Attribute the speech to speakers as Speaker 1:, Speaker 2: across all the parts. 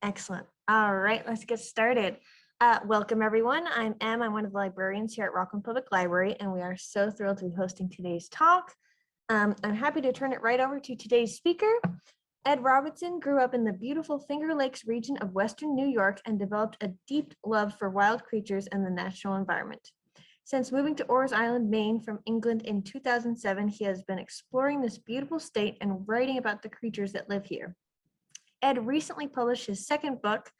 Speaker 1: Excellent. All right, let's get started. Welcome, everyone. I'm Em. I'm one of the librarians here at Rockland Public Library, and we are so thrilled to be hosting today's talk. I'm happy to turn it right over to today's speaker. Ed Robinson grew up in the beautiful Finger Lakes region of Western New York and developed a deep love for wild creatures and the natural environment. Since moving to Orr's Island, Maine from England in 2007, he has been exploring this beautiful state and writing about the creatures that live here. Ed recently published his second book,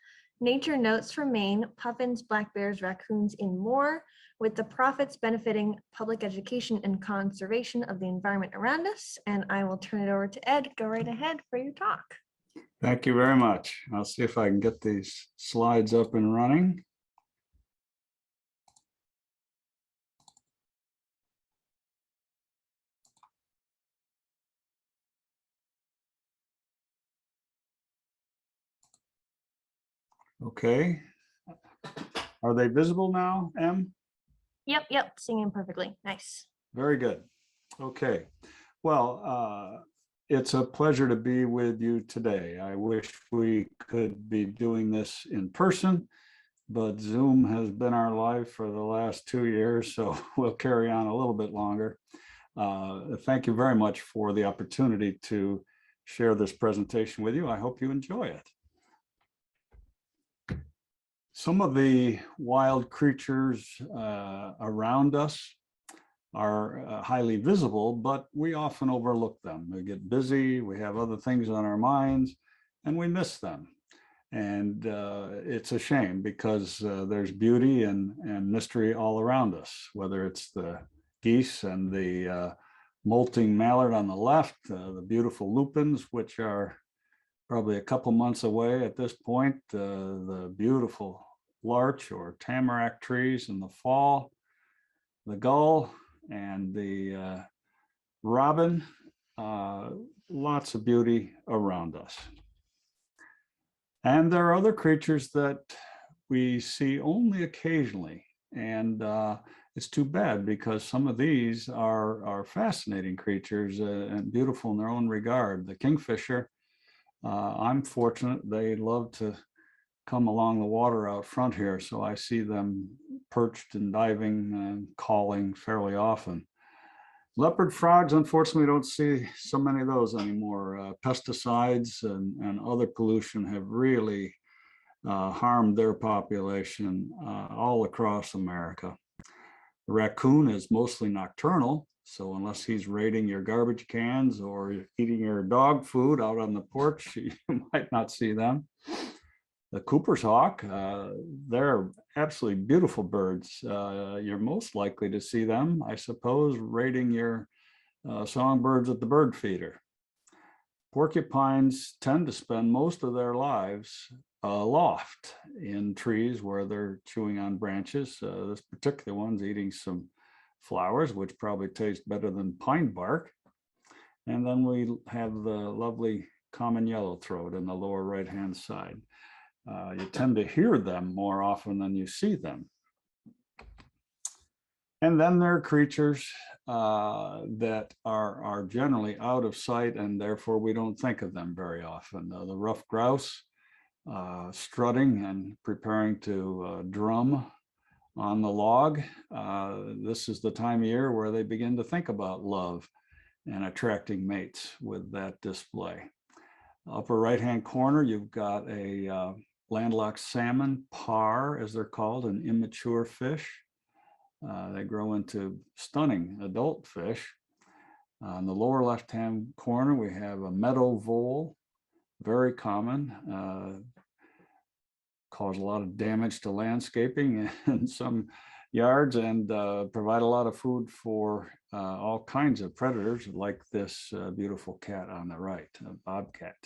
Speaker 1: Nature Notes from Maine, Puffins, Black Bears, Raccoons, and More, with the profits benefiting public education and conservation of the environment around us. And I will turn it over to Ed. Go right ahead for your talk.
Speaker 2: Thank you very much. I'll see if I can get these slides up and running. Okay. Are they visible now, Em?
Speaker 1: Yep, singing perfectly. Nice.
Speaker 2: Very good. Okay. Well, it's a pleasure to be with you today. I wish we could be doing this in person, but Zoom has been our life for the last 2 years, so we'll carry on a little bit longer. Thank you very much for the opportunity to share this presentation with you. I hope you enjoy it. Some of the wild creatures around us are highly visible, but we often overlook them. We get busy, we have other things on our minds, and we miss them. And it's a shame because there's beauty and mystery all around us, whether it's the geese and the molting mallard on the left, the beautiful lupins, which are probably a couple months away at this point, the beautiful larch or tamarack trees in the fall, the gull and the robin, lots of beauty around us. And there are other creatures that we see only occasionally, and it's too bad because some of these are fascinating creatures and beautiful in their own regard. The kingfisher, I'm fortunate, they love to come along the water out front here, so I see them perched and diving and calling fairly often. Leopard frogs, unfortunately, don't see so many of those anymore. Pesticides and other pollution have really harmed their population all across America. The raccoon is mostly nocturnal, so unless he's raiding your garbage cans or eating your dog food out on the porch, you might not see them. The Cooper's hawk, they're absolutely beautiful birds. You're most likely to see them, I suppose, raiding your songbirds at the bird feeder. Porcupines tend to spend most of their lives aloft in trees where they're chewing on branches. This particular one's eating some flowers, which probably taste better than pine bark. And then we have the lovely common yellowthroat in the lower right-hand side. You tend to hear them more often than you see them. And then there are creatures that are generally out of sight, and therefore we don't think of them very often. The ruffed grouse, strutting and preparing to drum on the log. This is the time of year where they begin to think about love and attracting mates with that display. Upper right-hand corner, you've got a landlocked salmon, par as they're called, an immature fish. They grow into stunning adult fish. On the lower left-hand corner, we have a meadow vole, very common, cause a lot of damage to landscaping in some yards and provide a lot of food for all kinds of predators like this beautiful cat on the right, a bobcat.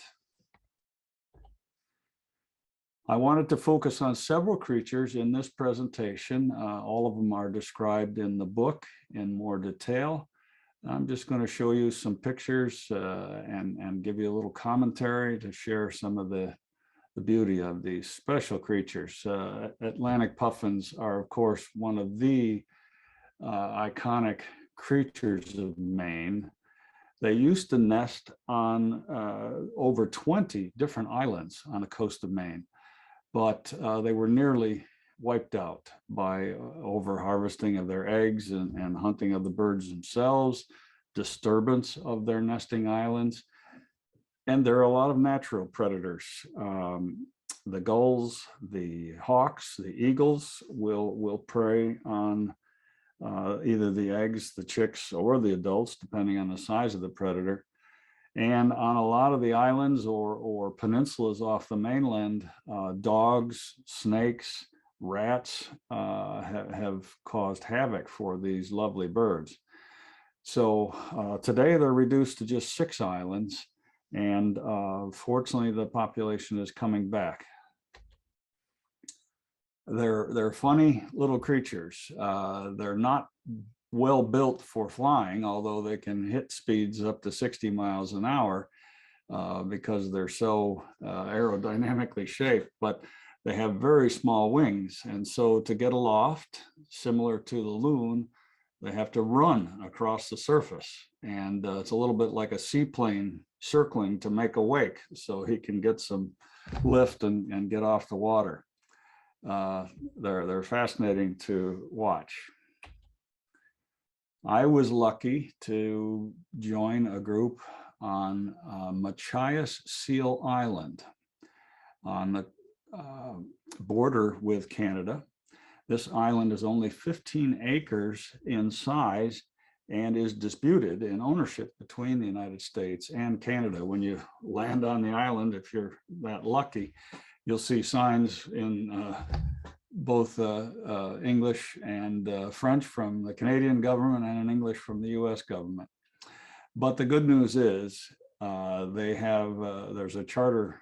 Speaker 2: I wanted to focus on several creatures in this presentation. All of them are described in the book in more detail. I'm just going to show you some pictures and give you a little commentary to share some of the beauty of these special creatures. Atlantic puffins are, of course, one of the iconic creatures of Maine. They used to nest on over 20 different islands on the coast of Maine, but they were nearly wiped out by over harvesting of their eggs and hunting of the birds themselves, disturbance of their nesting islands. And there are a lot of natural predators. The gulls, the hawks, the eagles will prey on either the eggs, the chicks, or the adults, depending on the size of the predator. And on a lot of the islands or peninsulas off the mainland, dogs, snakes, rats have caused havoc for these lovely birds. So today they're reduced to just 6 islands. And fortunately, the population is coming back. They're funny little creatures. They're not well built for flying, although they can hit speeds up to 60 miles an hour because they're so aerodynamically shaped, but they have very small wings. And so to get aloft, similar to the loon, they have to run across the surface. And it's a little bit like a seaplane circling to make a wake so he can get some lift and get off the water. They're fascinating to watch. I was lucky to join a group on Machias Seal Island on the border with Canada. This island is only 15 acres in size and is disputed in ownership between the United States and Canada. When you land on the island, if you're that lucky, you'll see signs in both English and French from the Canadian government and in English from the US government. But the good news is there's a charter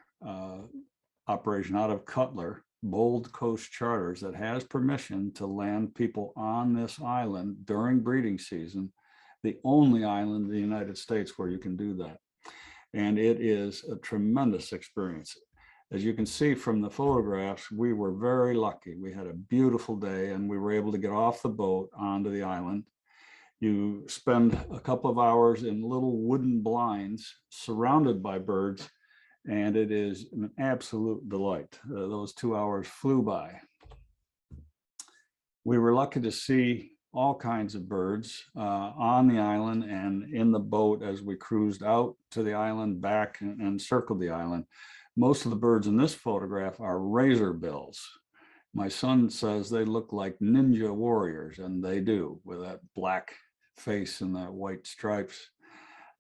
Speaker 2: operation out of Cutler, Bold Coast Charters, that has permission to land people on this island during breeding season, the only island in the United States where you can do that. And it is a tremendous experience. As you can see from the photographs, we were very lucky. We had a beautiful day and we were able to get off the boat onto the island. You spend a couple of hours in little wooden blinds surrounded by birds, and it is an absolute delight. Those 2 hours flew by. We were lucky to see all kinds of birds on the island and in the boat as we cruised out to the island, back and circled the island. Most of the birds in this photograph are razor bills. My son says they look like ninja warriors, and they do, with that black face and that white stripes.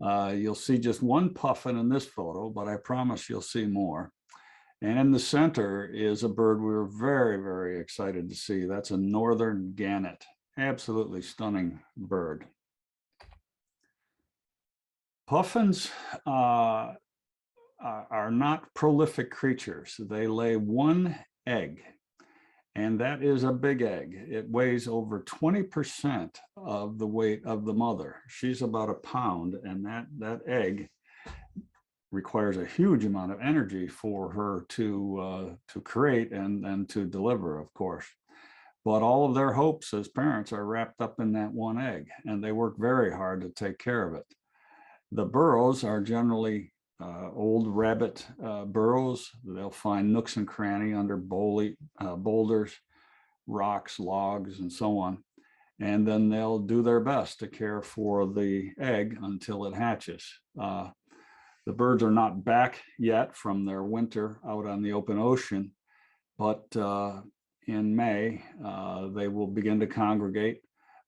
Speaker 2: You'll see just one puffin in this photo, but I promise you'll see more. And in the center is a bird we were very, very excited to see. That's a northern gannet. Absolutely stunning bird. Puffins are not prolific creatures. They lay 1 egg, and that is a big egg. It weighs over 20% of the weight of the mother. She's about a pound, and that egg requires a huge amount of energy for her to create and to deliver, of course. But all of their hopes as parents are wrapped up in that 1 egg, and they work very hard to take care of it. The burrows are generally old rabbit burrows. They'll find nooks and cranny under boulders, rocks, logs, and so on. And then they'll do their best to care for the egg until it hatches. The birds are not back yet from their winter out on the open ocean, but in May, they will begin to congregate.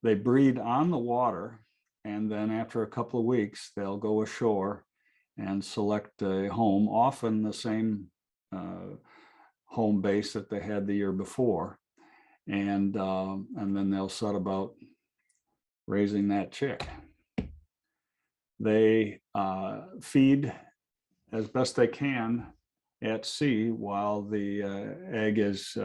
Speaker 2: They breed on the water, and then after a couple of weeks, they'll go ashore and select a home, often the same home base that they had the year before. And then they'll set about raising that chick. They feed as best they can at sea while the egg is,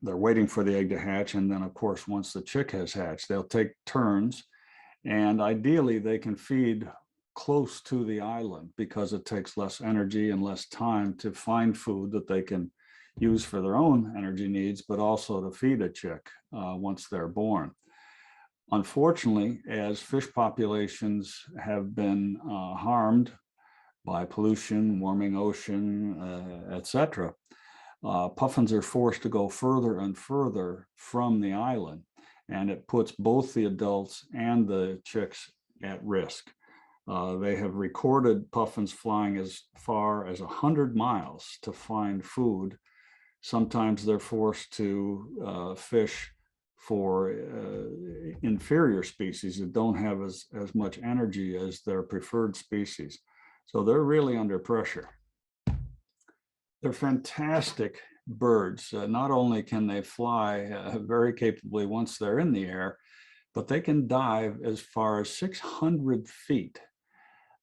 Speaker 2: they're waiting for the egg to hatch. And then of course, once the chick has hatched, they'll take turns. And ideally they can feed close to the island because it takes less energy and less time to find food that they can use for their own energy needs, but also to feed a chick once they're born. Unfortunately, as fish populations have been harmed by pollution, warming ocean, etc., puffins are forced to go further and further from the island, and it puts both the adults and the chicks at risk. They have recorded puffins flying as far as 100 miles to find food. Sometimes they're forced to fish for inferior species that don't have as much energy as their preferred species. So they're really under pressure. They're fantastic birds. Not only can they fly very capably once they're in the air, but they can dive as far as 600 feet.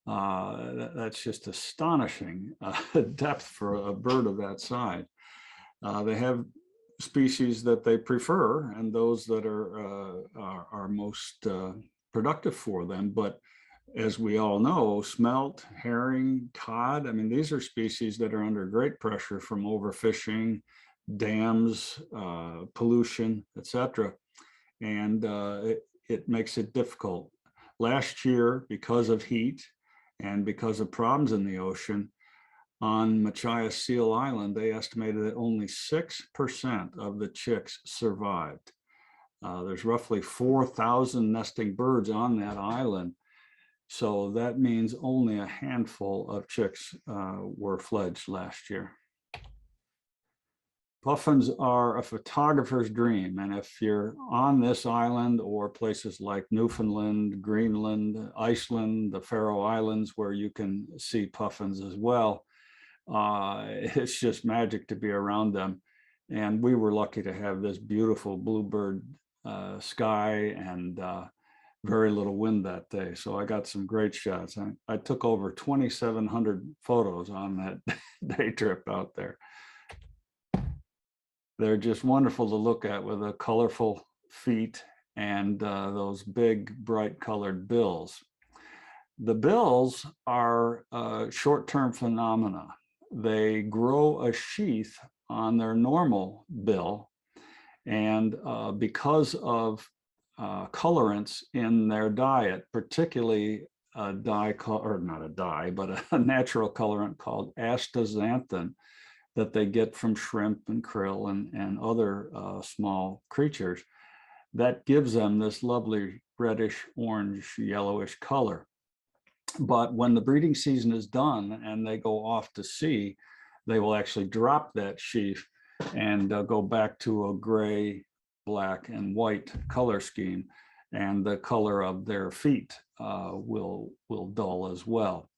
Speaker 2: That's just astonishing depth for a bird of that size. They have species that they prefer and those that are most productive for them. But as we all know, smelt, herring, cod, I mean, these are species that are under great pressure from overfishing, dams, pollution, etc. And it makes it difficult. Last year, because of heat and because of problems in the ocean, on Machias Seal Island, they estimated that only 6% of the chicks survived. There's roughly 4,000 nesting birds on that island. So that means only a handful of chicks were fledged last year. Puffins are a photographer's dream. And if you're on this island or places like Newfoundland, Greenland, Iceland, the Faroe Islands, where you can see puffins as well, it's just magic to be around them. And we were lucky to have this beautiful bluebird sky and very little wind that day. So I got some great shots. I took over 2,700 photos on that day trip out there. They're just wonderful to look at with the colorful feet and those big, bright colored bills. The bills are short-term phenomena. They grow a sheath on their normal bill, and because of colorants in their diet, particularly a dye, or not a dye, but a natural colorant called astaxanthin that they get from shrimp and krill and other small creatures, that gives them this lovely reddish, orange, yellowish color. But when the breeding season is done and they go off to sea, they will actually drop that sheath and go back to a gray, black, and white color scheme, and the color of their feet will dull as well.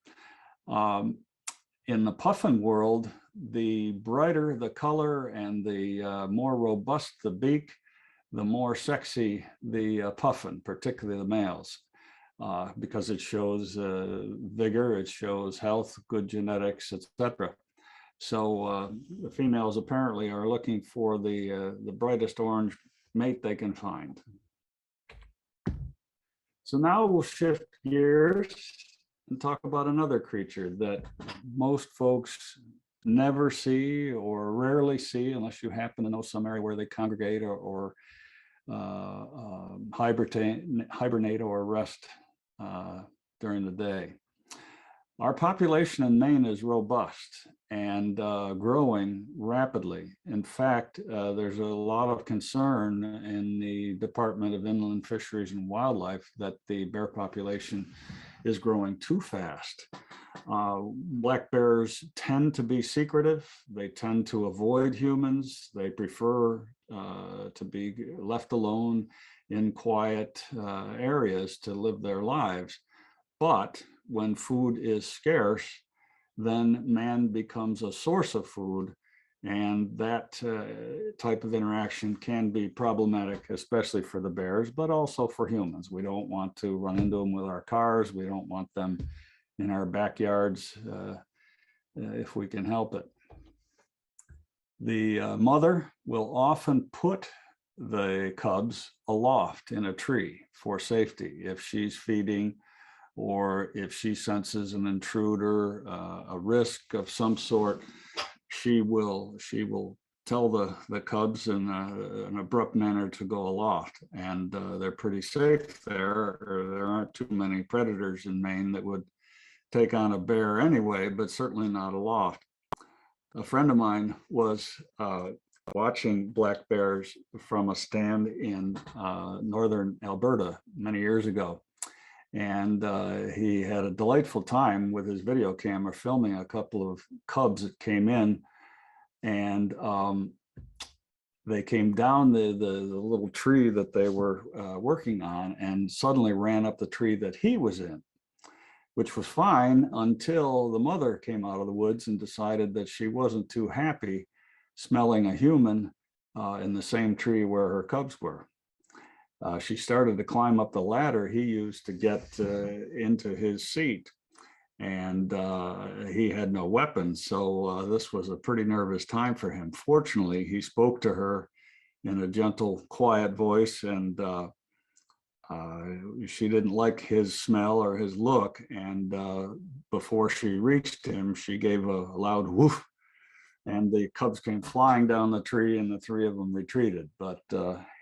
Speaker 2: In the puffin world, the brighter the color and the more robust the beak, the more sexy the puffin, particularly the males, because it shows vigor, it shows health, good genetics, etc. So the females apparently are looking for the brightest orange mate they can find. So now we'll shift gears and talk about another creature that most folks never see or rarely see unless you happen to know some area where they congregate or hibernate or rest during the day. Our population in Maine is robust and growing rapidly. In fact, there's a lot of concern in the Department of Inland Fisheries and Wildlife that the bear population is growing too fast. Black bears tend to be secretive. They tend to avoid humans. They prefer to be left alone in quiet areas to live their lives. But when food is scarce, then man becomes a source of food, and that type of interaction can be problematic, especially for the bears, but also for humans. We don't want to run into them with our cars. We don't want them in our backyards if we can help it. The mother will often put the cubs aloft in a tree for safety if she's feeding, or if she senses an intruder, a risk of some sort, she will tell the cubs in an abrupt manner to go aloft, and they're pretty safe there. There aren't too many predators in Maine that would take on a bear anyway, but certainly not aloft. A friend of mine was watching black bears from a stand in northern Alberta many years ago. And he had a delightful time with his video camera filming a couple of cubs that came in, and they came down the little tree that they were working on and suddenly ran up the tree that he was in, which was fine until the mother came out of the woods and decided that she wasn't too happy smelling a human in the same tree where her cubs were. She started to climb up the ladder he used to get into his seat, and he had no weapons. So this was a pretty nervous time for him. Fortunately, he spoke to her in a gentle, quiet voice, and she didn't like his smell or his look. And before she reached him, she gave a loud woof, and the cubs came flying down the tree, and the three of them retreated. But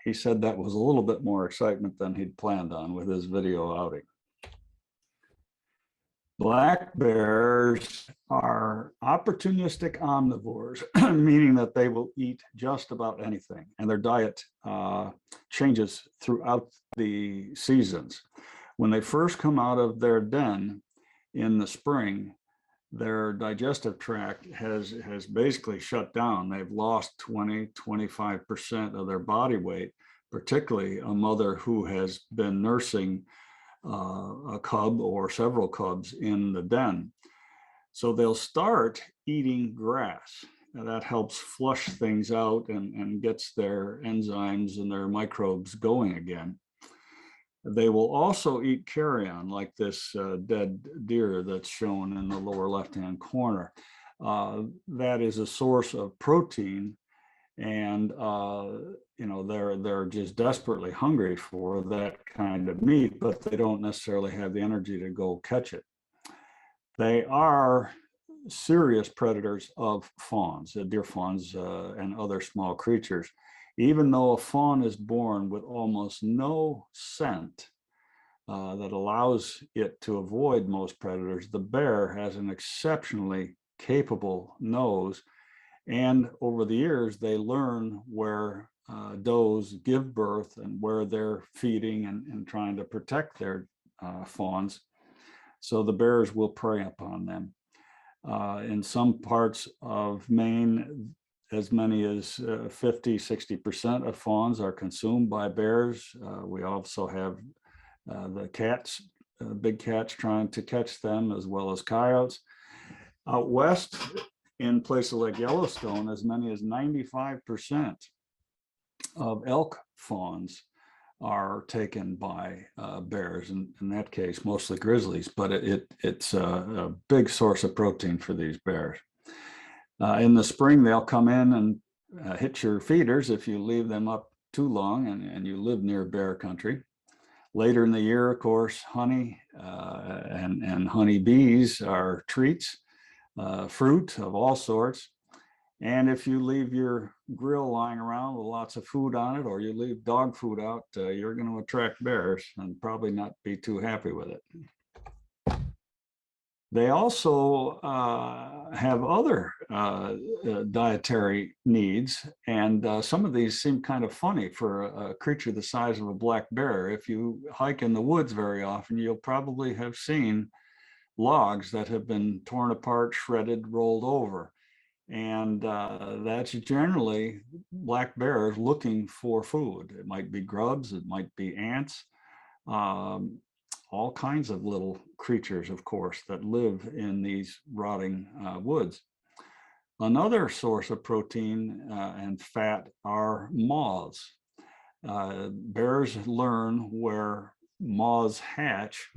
Speaker 2: he said that was a little bit more excitement than he'd planned on with his video outing. Black bears are opportunistic omnivores, meaning that they will eat just about anything, and their diet changes throughout the seasons. When they first come out of their den in the spring, their digestive tract has basically shut down. They've lost 20–25% of their body weight, particularly a mother who has been nursing a cub or several cubs in the den. So they'll start eating grass. And that helps flush things out and gets their enzymes and their microbes going again. They will also eat carrion, like this dead deer that's shown in the lower left-hand corner. That is a source of protein, and they're just desperately hungry for that kind of meat, but they don't necessarily have the energy to go catch it. They are serious predators of fawns, deer fawns, and other small creatures. Even though a fawn is born with almost no scent that allows it to avoid most predators, the bear has an exceptionally capable nose. And over the years, they learn where does give birth and where they're feeding and trying to protect their fawns. So the bears will prey upon them. In some parts of Maine, as many as 50–60% of fawns are consumed by bears. We also have the cats, big cats trying to catch them, as well as coyotes. Out west, in places like Yellowstone, as many as 95% of elk fawns are taken by bears, and in that case, mostly grizzlies, but it's a big source of protein for these bears. In the spring, they'll come in and hit your feeders if you leave them up too long and you live near bear country. Later in the year, of course, honey and honey bees are treats. Fruit of all sorts. And if you leave your grill lying around with lots of food on it, or you leave dog food out, you're going to attract bears and probably not be too happy with it. They also have other dietary needs, and some of these seem kind of funny for a creature the size of a black bear. If you hike in the woods very often, you'll probably have seen logs that have been torn apart, shredded, rolled over. And that's generally black bears looking for food. It might be grubs, it might be ants, all kinds of little creatures, of course, that live in these rotting woods. Another source of protein and fat are moths. Bears learn where moths hatch.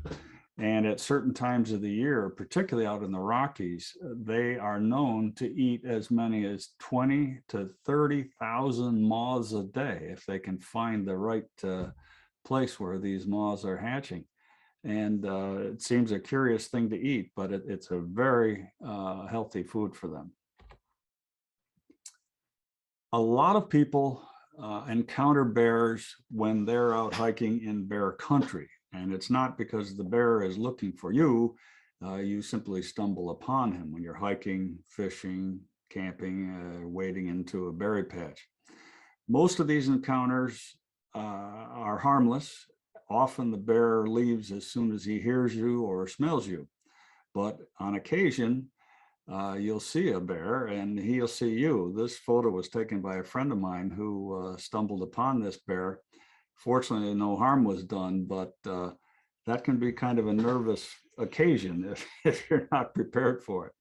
Speaker 2: And at certain times of the year, particularly out in the Rockies, they are known to eat as many as 20,000 to 30,000 moths a day if they can find the right place where these moths are hatching. And it seems a curious thing to eat, but it's a very healthy food for them. A lot of people encounter bears when they're out hiking in bear country, and it's not because the bear is looking for you. You simply stumble upon him when you're hiking, fishing, camping, wading into a berry patch. Most of these encounters are harmless. Often the bear leaves as soon as he hears you or smells you, but on occasion, you'll see a bear and he'll see you. This photo was taken by a friend of mine who stumbled upon this bear. Fortunately, no harm was done, but that can be kind of a nervous occasion if you're not prepared for it.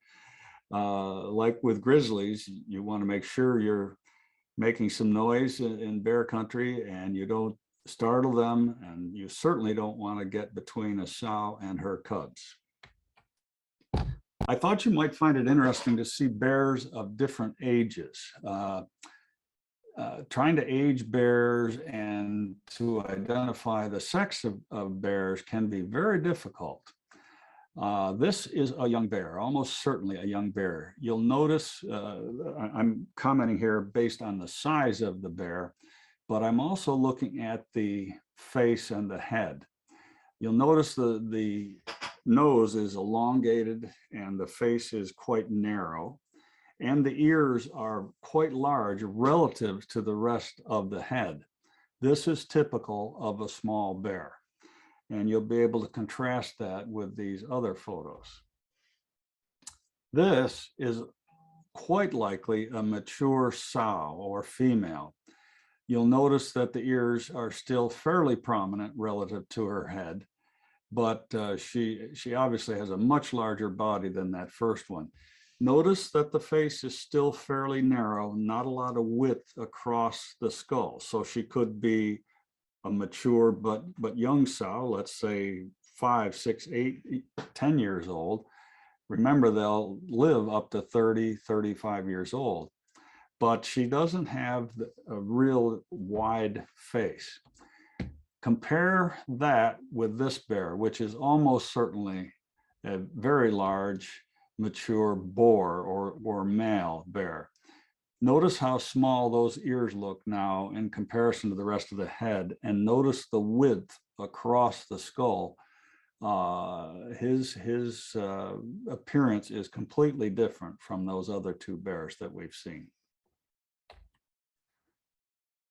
Speaker 2: Like with grizzlies, you want to make sure you're making some noise in bear country and you don't startle them, and you certainly don't want to get between a sow and her cubs. I thought you might find it interesting to see bears of different ages. Trying to age bears and to identify the sex of bears can be very difficult. This is a young bear, almost certainly a young bear. You'll notice, I'm commenting here based on the size of the bear, but I'm also looking at the face and the head. You'll notice the nose is elongated and the face is quite narrow, and the ears are quite large relative to the rest of the head. This is typical of a small bear, and you'll be able to contrast that with these other photos. This is quite likely a mature sow or female. You'll notice that the ears are still fairly prominent relative to her head, but she obviously has a much larger body than that first one. Notice that the face is still fairly narrow, not a lot of width across the skull. So she could be a mature but young sow, let's say 5, 6, 8, 10 years old. Remember, they'll live up to 30, 35 years old, but she doesn't have a real wide face. Compare that with this bear, which is almost certainly a very large, mature boar or male bear. Notice how small those ears look now in comparison to the rest of the head, and notice the width across the skull. His appearance is completely different from those other two bears that we've seen.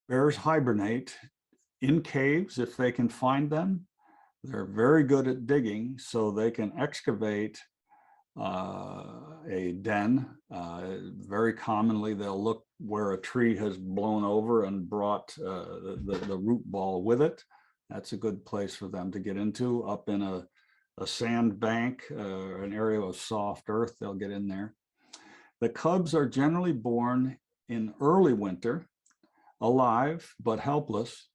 Speaker 2: Bears hibernate in caves if they can find them. They're very good at digging, so they can excavate a den. Very commonly, they'll look where a tree has blown over and brought the root ball with it. That's a good place for them to get into. Up in a sand bank, an area of soft earth, they'll get in there. The cubs are generally born in early winter, alive but helpless,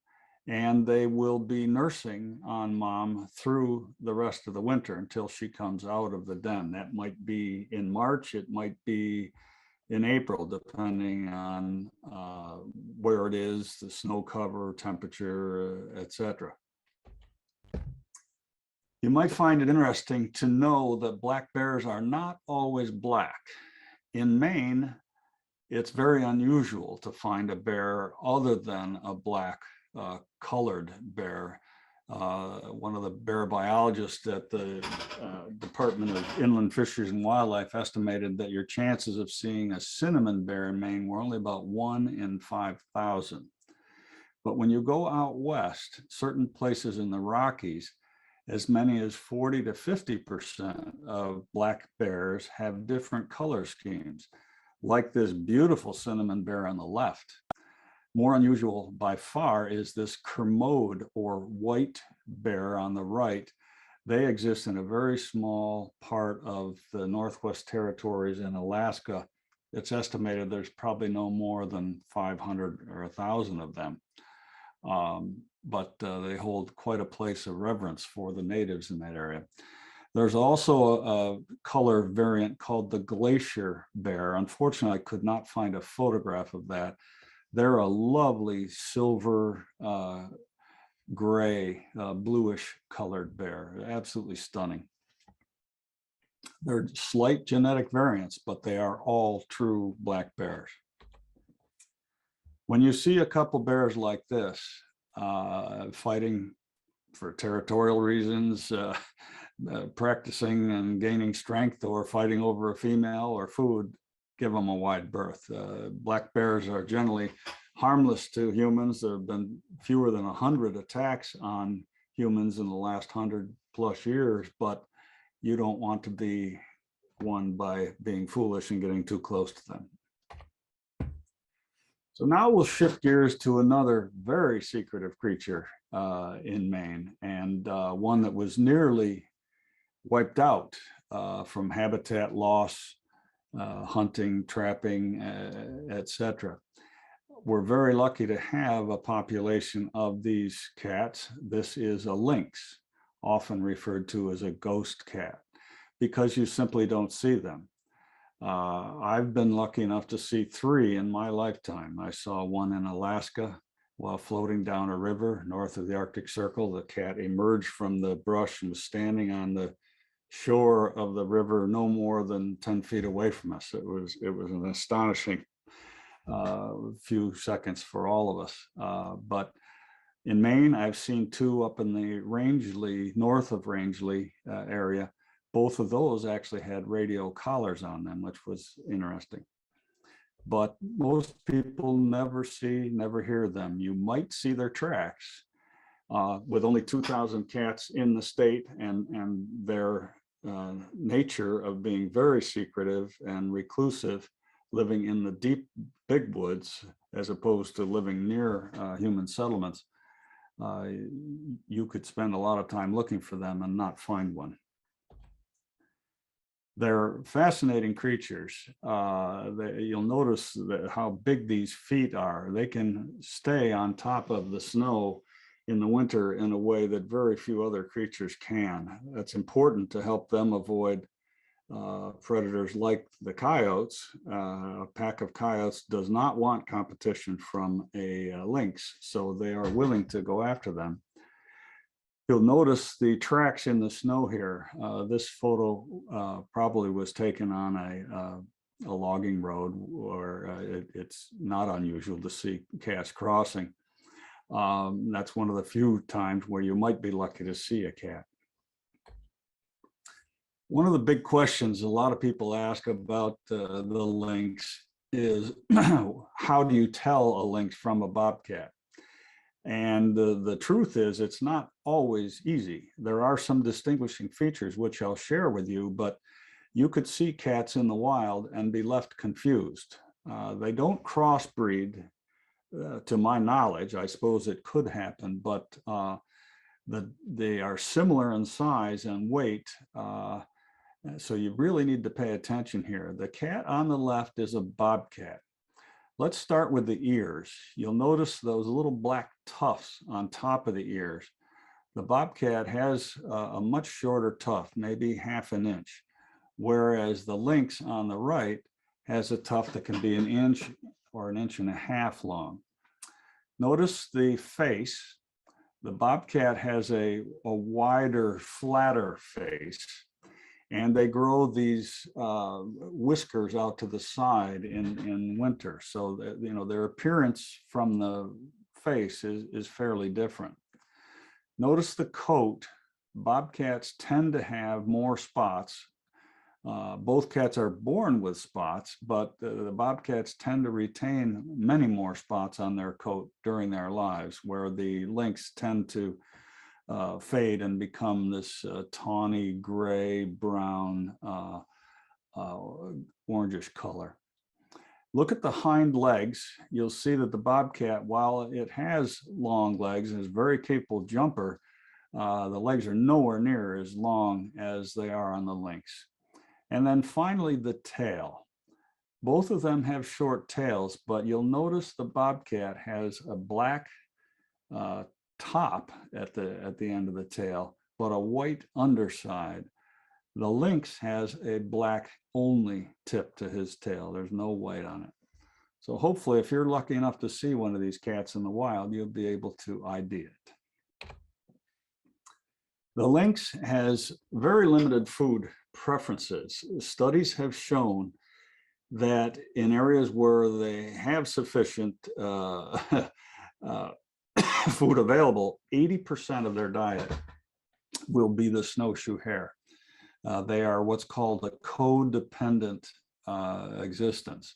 Speaker 2: and they will be nursing on mom through the rest of the winter until she comes out of the den. That might be in March, it might be in April, depending on where it is, the snow cover, temperature, etc. You might find it interesting to know that black bears are not always black. In Maine, it's very unusual to find a bear other than a black colored bear. One of the bear biologists at the Department of Inland Fisheries and Wildlife estimated that your chances of seeing a cinnamon bear in Maine were only about 1 in 5,000. But when you go out west, certain places in the Rockies, as many as 40 to 50% of black bears have different color schemes, like this beautiful cinnamon bear on the left. More unusual by far is this Kermode or white bear on the right. They exist in a very small part of the Northwest Territories in Alaska. It's estimated there's probably no more than 500 or 1,000 of them. But they hold quite a place of reverence for the natives in that area. There's also a color variant called the Glacier Bear. Unfortunately, I could not find a photograph of that. They're a lovely silver gray, bluish colored bear, absolutely stunning. They're slight genetic variants, but they are all true black bears. When you see a couple bears like this, fighting for territorial reasons, practicing and gaining strength, or fighting over a female or food, give them a wide berth. Black bears are generally harmless to humans. There have been fewer than 100 attacks on humans in the last 100+ years, but you don't want to be one by being foolish and getting too close to them. So now we'll shift gears to another very secretive creature in Maine, and one that was nearly wiped out from habitat loss, hunting, trapping, etc. We're very lucky to have a population of these cats. This is a lynx, often referred to as a ghost cat, because you simply don't see them. I've been lucky enough to see 3 in my lifetime. I saw one in Alaska while floating down a river north of the Arctic Circle. The cat emerged from the brush and was standing on the shore of the river no more than 10 feet away from us. It was an astonishing few seconds for all of us. But in Maine, I've seen 2 up in the Rangeley, north of Rangeley area. Both of those actually had radio collars on them, which was interesting. But most people never hear them. You might see their tracks. With only 2,000 cats in the state, and their nature of being very secretive and reclusive, living in the deep big woods as opposed to living near human settlements, you could spend a lot of time looking for them and not find one. They're fascinating creatures. You'll notice how big these feet are. They can stay on top of the snow in the winter in a way that very few other creatures can. That's important to help them avoid predators like the coyotes. A pack of coyotes does not want competition from a lynx, so they are willing to go after them. You'll notice the tracks in the snow here. This photo probably was taken on a logging road, where it's not unusual to see cats crossing. That's one of the few times where you might be lucky to see a cat. One of the big questions a lot of people ask about the lynx is how do you tell a lynx from a bobcat? And the truth is, it's not always easy. There are some distinguishing features which I'll share with you, but you could see cats in the wild and be left confused. They don't crossbreed, to my knowledge. I suppose it could happen, but they are similar in size and weight. So you really need to pay attention here. The cat on the left is a bobcat. Let's start with the ears. You'll notice those little black tufts on top of the ears. The bobcat has a much shorter tuft, maybe ½ an inch, whereas the lynx on the right has a tuft that can be 1 inch or 1.5 inches long. Notice the face. The bobcat has a wider, flatter face, and they grow these whiskers out to the side in winter. So that, their appearance from the face is fairly different. Notice the coat. Bobcats tend to have more spots. Both cats are born with spots, but the bobcats tend to retain many more spots on their coat during their lives, where the lynx tend to fade and become this tawny gray brown orangish color. Look at the hind legs. You'll see that the bobcat, while it has long legs and is a very capable jumper, the legs are nowhere near as long as they are on the lynx. And then finally, the tail. Both of them have short tails, but you'll notice the bobcat has a black top at the end of the tail, but a white underside. The lynx has a black only tip to his tail. There's no white on it. So hopefully, if you're lucky enough to see one of these cats in the wild, you'll be able to ID it. The lynx has very limited food preferences. Studies have shown that in areas where they have sufficient food available, 80% of their diet will be the snowshoe hare. They are what's called a codependent existence.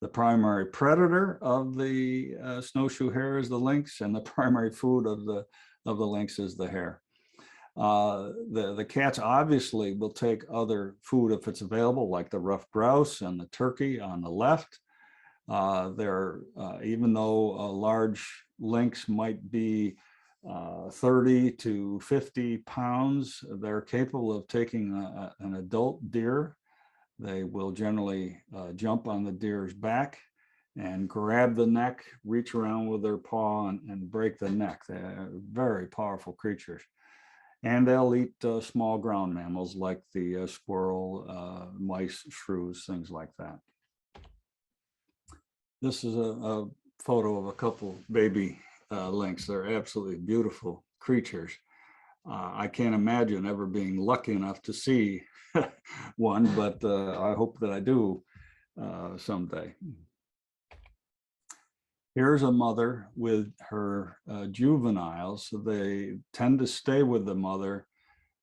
Speaker 2: The primary predator of the snowshoe hare is the lynx, and the primary food of the lynx is the hare. The cats obviously will take other food if it's available, like the ruffed grouse and the turkey on the left. Even though a large lynx might be 30 to 50 pounds, they're capable of taking an adult deer. They will generally jump on the deer's back and grab the neck, reach around with their paw and break the neck. They're very powerful creatures. And they'll eat small ground mammals like the squirrel, mice, shrews, things like that. This is a photo of a couple baby lynx. They're absolutely beautiful creatures. I can't imagine ever being lucky enough to see one, but I hope that I do someday. Here's a mother with her juveniles. They tend to stay with the mother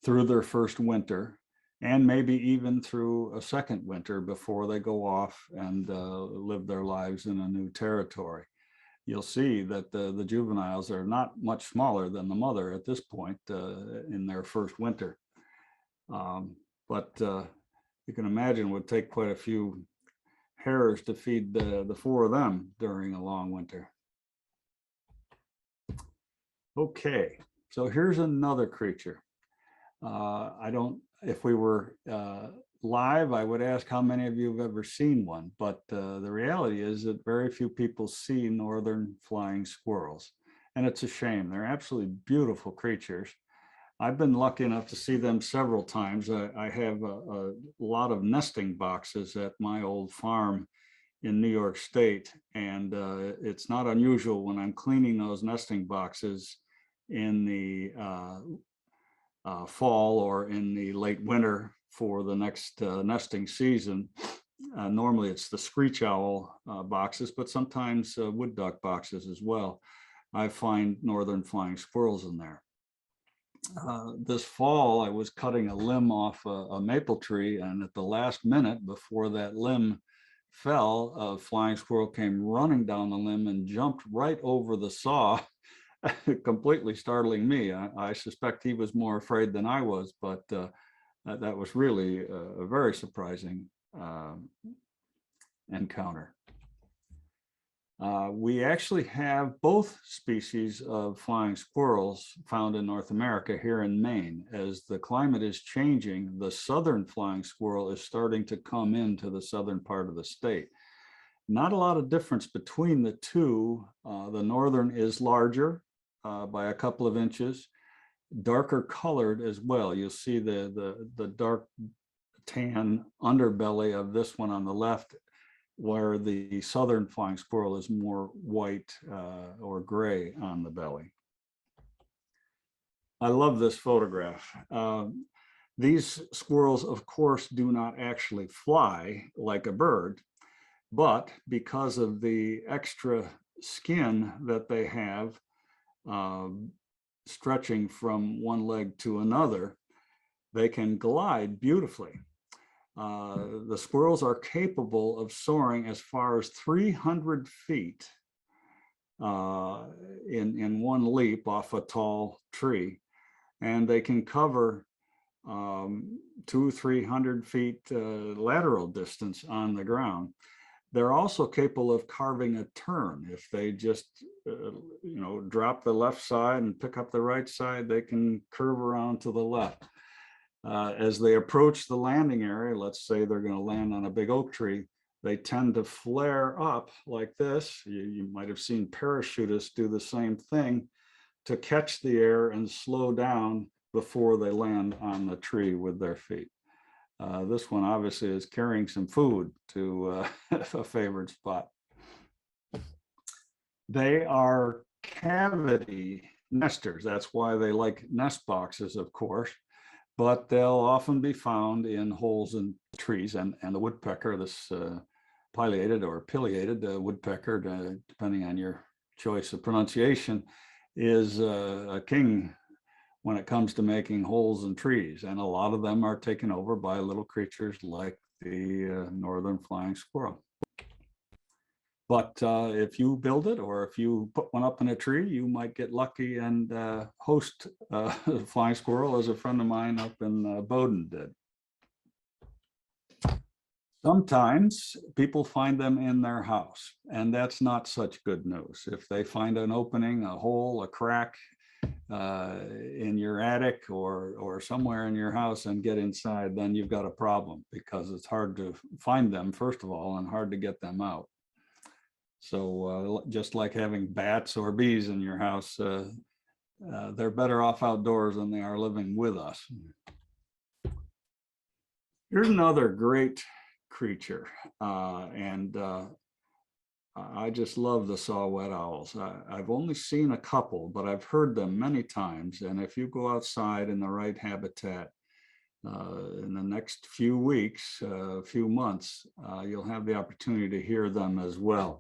Speaker 2: through their first winter, and maybe even through a second winter before they go off and live their lives in a new territory. You'll see that the juveniles are not much smaller than the mother at this point in their first winter. But you can imagine it would take quite a few hares to feed the four of them during a long winter. Okay, so here's another creature. If we were live, I would ask how many of you have ever seen one, but the reality is that very few people see northern flying squirrels, and it's a shame. They're absolutely beautiful creatures. I've been lucky enough to see them several times. I have a lot of nesting boxes at my old farm in New York State, and it's not unusual when I'm cleaning those nesting boxes in the fall or in the late winter for the next nesting season. Normally it's the screech owl boxes, but sometimes wood duck boxes as well. I find northern flying squirrels in there. This fall, I was cutting a limb off a maple tree, and at the last minute before that limb fell, a flying squirrel came running down the limb and jumped right over the saw, completely startling me. I suspect he was more afraid than I was, but that was really a very surprising encounter. We actually have both species of flying squirrels found in North America here in Maine. As the climate is changing, the southern flying squirrel is starting to come into the southern part of the state. Not a lot of difference between the two. The northern is larger by a couple of inches, darker colored as well. You'll see the dark tan underbelly of this one on the left, where the southern flying squirrel is more white or gray on the belly. I love this photograph. These squirrels, of course, do not actually fly like a bird, but because of the extra skin that they have stretching from one leg to another, they can glide beautifully. The squirrels are capable of soaring as far as 300 feet in one leap off a tall tree, and they can cover 200-300 feet lateral distance on the ground. They're also capable of carving a turn. If they just drop the left side and pick up the right side, they can curve around to the left. As they approach the landing area, let's say they're going to land on a big oak tree, they tend to flare up like this. You might have seen parachutists do the same thing to catch the air and slow down before they land on the tree with their feet. This one obviously is carrying some food to a favorite spot. They are cavity nesters. That's why they like nest boxes, of course. But they'll often be found in holes in trees, and the woodpecker, this pileated or pileated woodpecker, depending on your choice of pronunciation, is a king when it comes to making holes in trees. And a lot of them are taken over by little creatures like the northern flying squirrel. But if you build it, or if you put one up in a tree, you might get lucky and host a flying squirrel, as a friend of mine up in Bowdoin did. Sometimes people find them in their house, and that's not such good news. If they find an opening, a hole, a crack in your attic or somewhere in your house and get inside, then you've got a problem, because it's hard to find them, first of all, and hard to get them out. So just like having bats or bees in your house, they're better off outdoors than they are living with us. Here's another great creature, and I just love the saw-whet owls. I've only seen a couple, but I've heard them many times. And if you go outside in the right habitat, in the next few weeks, few months, you'll have the opportunity to hear them as well.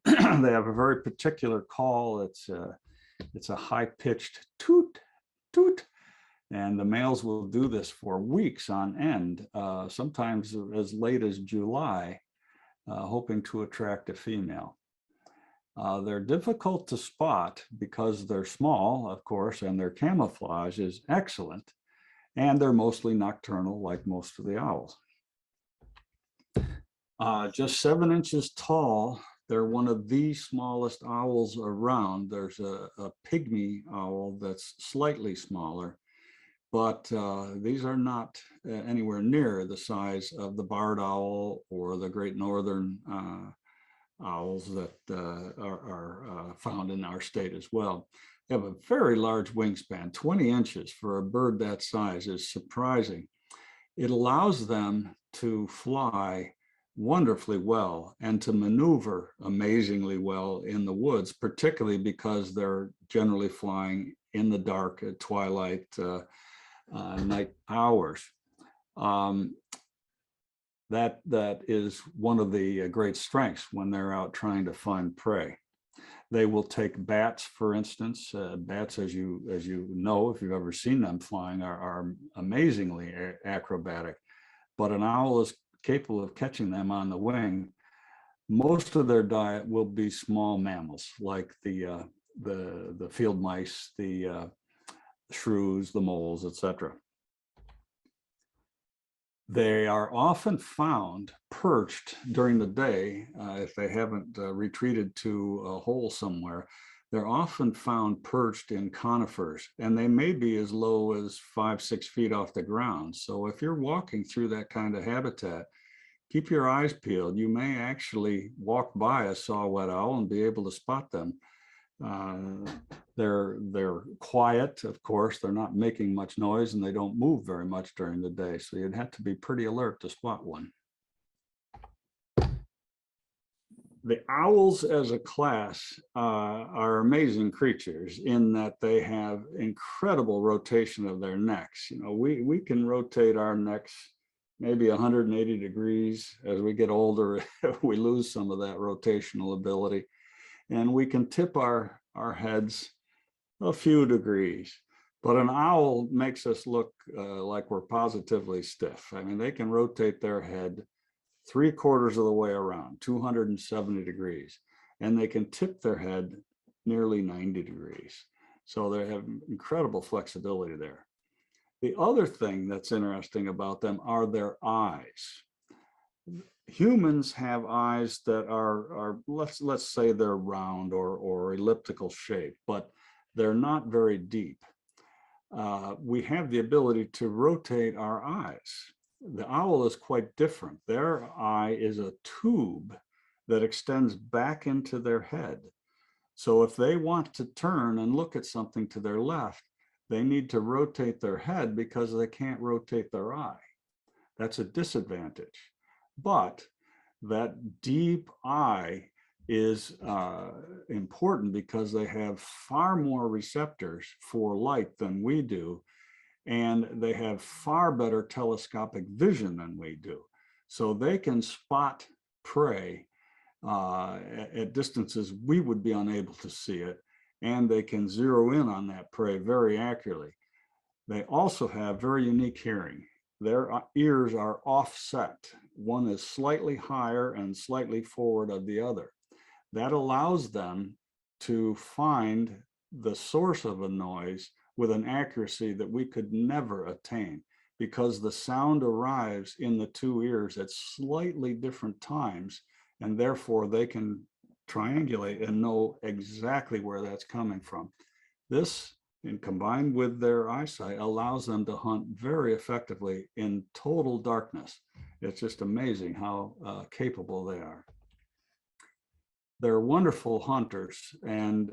Speaker 2: They have a very particular call. It's a high-pitched toot, toot. And the males will do this for weeks on end, sometimes as late as July, hoping to attract a female. They're difficult to spot because they're small, of course, and their camouflage is excellent. And they're mostly nocturnal, like most of the owls. Just 7 inches tall. They're one of the smallest owls around. There's a pygmy owl that's slightly smaller, but these are not anywhere near the size of the barred owl or the great northern owls that are found in our state as well. They have a very large wingspan. 20 inches for a bird that size is surprising. It allows them to fly wonderfully well and to maneuver amazingly well in the woods, particularly because they're generally flying in the dark at twilight night hours. That is one of the great strengths when they're out trying to find prey. They will take bats, for instance. Bats, as you know, if you've ever seen them flying, are amazingly acrobatic. But an owl is capable of catching them on the wing. Most of their diet will be small mammals, like the field mice, the shrews, the moles, etc. They are often found perched during the day if they haven't retreated to a hole somewhere. They're often found perched in conifers, and they may be as low as 5-6 feet off the ground. So if you're walking through that kind of habitat, keep your eyes peeled. You may actually walk by a saw-whet owl and be able to spot them. They're quiet, of course. They're not making much noise, and they don't move very much during the day. So you'd have to be pretty alert to spot one. The owls as a class are amazing creatures in that they have incredible rotation of their necks. You know, we can rotate our necks maybe 180 degrees. As we get older, we lose some of that rotational ability. And we can tip our heads a few degrees. But an owl makes us look like we're positively stiff. I mean, they can rotate their head 3/4 of the way around, 270 degrees, and they can tip their head nearly 90 degrees. So they have incredible flexibility there. The other thing that's interesting about them are their eyes. Humans have eyes that are let's say they're round or elliptical shape, but they're not very deep. We have the ability to rotate our eyes. The owl is quite different. Their eye is a tube that extends back into their head. So if they want to turn and look at something to their left, they need to rotate their head because they can't rotate their eye. That's a disadvantage. But that deep eye is important because they have far more receptors for light than we do, and they have far better telescopic vision than we do. So they can spot prey at distances we would be unable to see it, and they can zero in on that prey very accurately. They also have very unique hearing. Their ears are offset. One is slightly higher and slightly forward of the other. That allows them to find the source of a noise with an accuracy that we could never attain, because the sound arrives in the two ears at slightly different times, and therefore they can triangulate and know exactly where that's coming from. This, and combined with their eyesight, allows them to hunt very effectively in total darkness. It's just amazing how capable they are. They're wonderful hunters and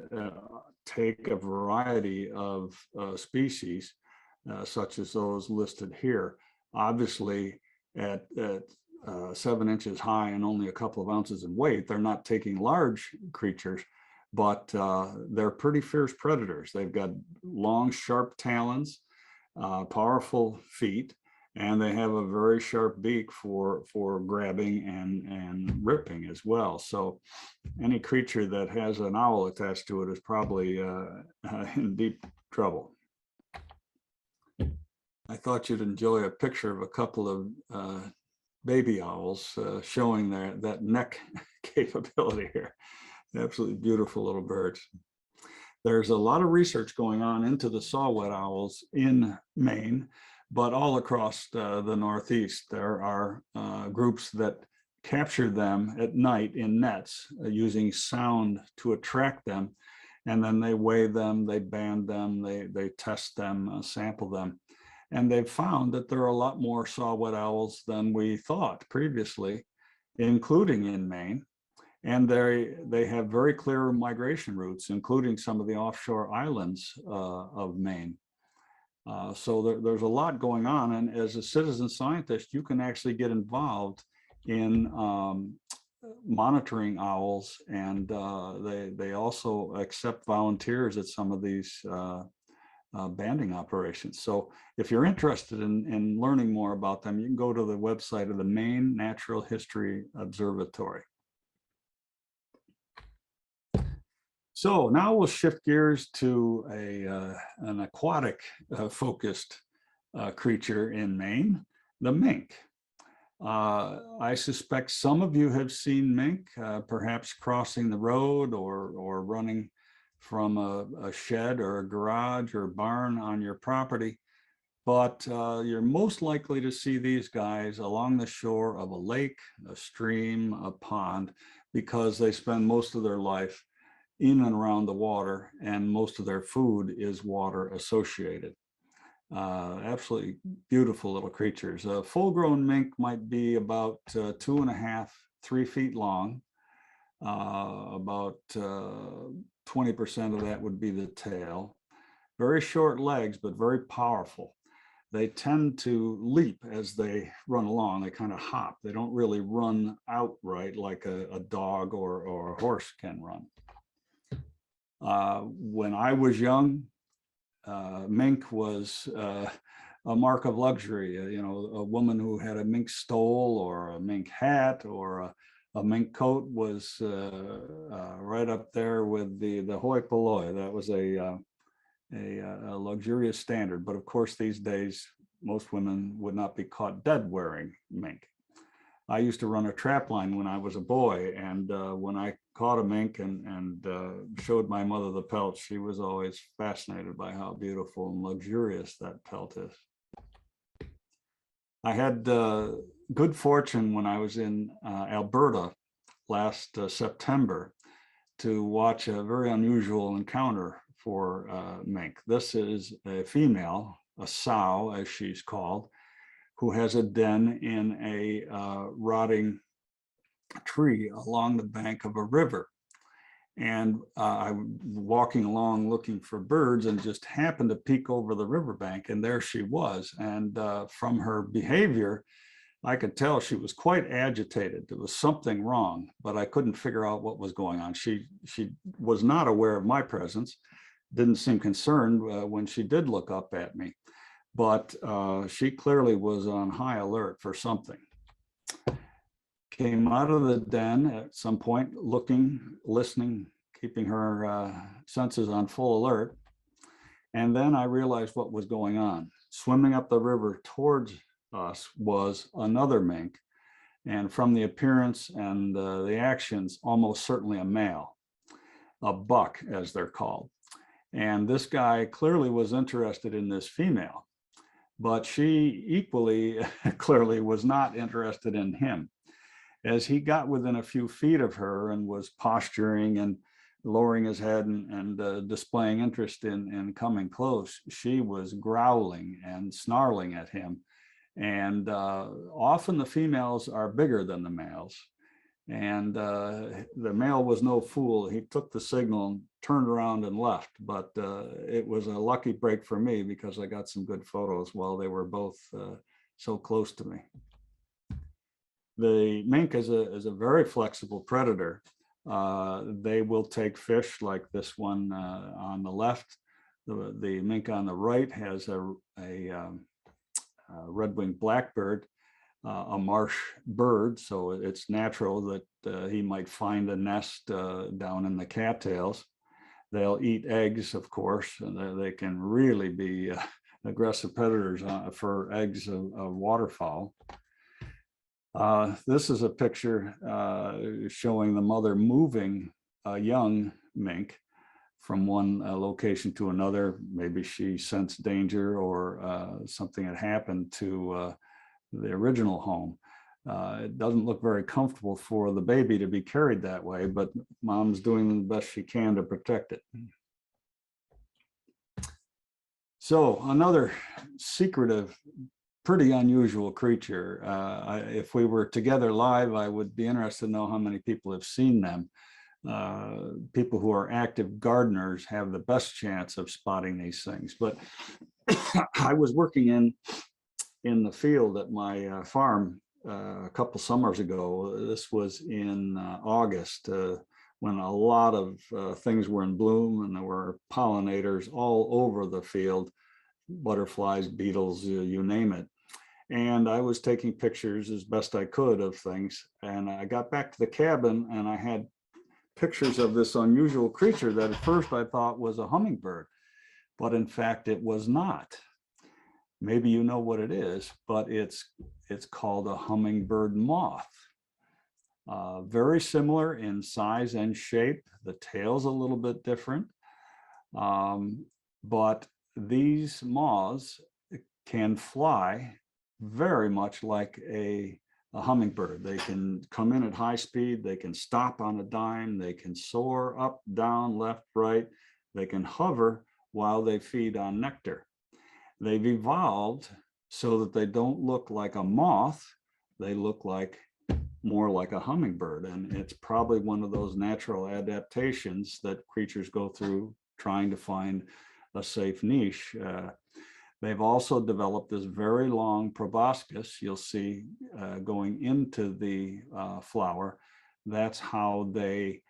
Speaker 2: take a variety of species, such as those listed here. Obviously, at 7 inches high and only a couple of ounces in weight, they're not taking large creatures, but they're pretty fierce predators. They've got long, sharp talons, powerful feet, and they have a very sharp beak for grabbing and ripping as well. So any creature that has an owl attached to it is probably in deep trouble. I thought you'd enjoy a picture of a couple of baby owls showing that neck capability here. Absolutely beautiful little birds. There's a lot of research going on into the saw-whet owls in Maine, but all across the Northeast. There are groups that capture them at night in nets using sound to attract them, and then they weigh them, they band them, they test them, sample them. And they've found that there are a lot more saw-whet owls than we thought previously, including in Maine. And they have very clear migration routes, including some of the offshore islands of Maine. So there's a lot going on. And as a citizen scientist, you can actually get involved in monitoring owls. And they also accept volunteers at some of these banding operations. So if you're interested in learning more about them, you can go to the website of the Maine Natural History Observatory. So now we'll shift gears to an aquatic focused creature in Maine, the mink. I suspect some of you have seen mink, perhaps crossing the road or running from a shed or a garage or barn on your property. But you're most likely to see these guys along the shore of a lake, a stream, a pond, because they spend most of their life in and around the water, and most of their food is water associated. Absolutely beautiful little creatures. A full-grown mink might be about 2.5, 3 feet long. About 20% of that would be the tail. Very short legs, but very powerful. They tend to leap as they run along. They kind of hop. They don't really run outright like a dog or a horse can run. When I was young, mink was a mark of luxury. A woman who had a mink stole or a mink hat or a mink coat was right up there with the hoi polloi. That was a luxurious standard. But of course, these days, most women would not be caught dead wearing mink. I used to run a trap line when I was a boy, and when I caught a mink and showed my mother the pelt, she was always fascinated by how beautiful and luxurious that pelt is. I had good fortune when I was in Alberta last September to watch a very unusual encounter for mink. This is a female, a sow as she's called, who has a den in a rotting tree along the bank of a river. And I'm walking along looking for birds and just happened to peek over the riverbank, and there she was. And from her behavior, I could tell she was quite agitated. There was something wrong, but I couldn't figure out what was going on. She was not aware of my presence, didn't seem concerned when she did look up at me, but she clearly was on high alert for something. came out of the den at some point, looking, listening, keeping her senses on full alert. And then I realized what was going on. Swimming up the river towards us was another mink. And from the appearance and the actions, almost certainly a male, a buck, as they're called. And this guy clearly was interested in this female, but she equally clearly was not interested in him. As he got within a few feet of her and was posturing and lowering his head and displaying interest in coming close, she was growling and snarling at him. And often the females are bigger than the males. And the male was no fool. He took the signal and turned around and left. But it was a lucky break for me because I got some good photos while they were both so close to me. The mink is a very flexible predator. They will take fish like this one on the left. The mink on the right has a red-winged blackbird, a marsh bird, so it's natural that he might find a nest down in the cattails. They'll eat eggs, of course, and they can really be aggressive predators for eggs of waterfowl. This is a picture showing the mother moving a young mink from one location to another. Maybe she sensed danger or something had happened to the original home. It doesn't look very comfortable for the baby to be carried that way, but mom's doing the best she can to protect it. So another secretive, pretty unusual creature. If we were together live, I would be interested to know how many people have seen them. People who are active gardeners have the best chance of spotting these things. But I was working in the field at my farm a couple summers ago. This was in August when a lot of things were in bloom and there were pollinators all over the field, butterflies, beetles, you name it. And I was taking pictures as best I could of things. And I got back to the cabin and I had pictures of this unusual creature that at first I thought was a hummingbird, but in fact it was not. Maybe you know what it is, but it's called a hummingbird moth. Very similar in size and shape. The tail's a little bit different, but these moths can fly very much like a hummingbird. They can come in at high speed, they can stop on a dime, they can soar up, down, left, right, they can hover while they feed on nectar. They've evolved so that they don't look like a moth, they look more like a hummingbird. And it's probably one of those natural adaptations that creatures go through trying to find a safe niche. They've also developed this very long proboscis, you'll see going into the flower. That's how they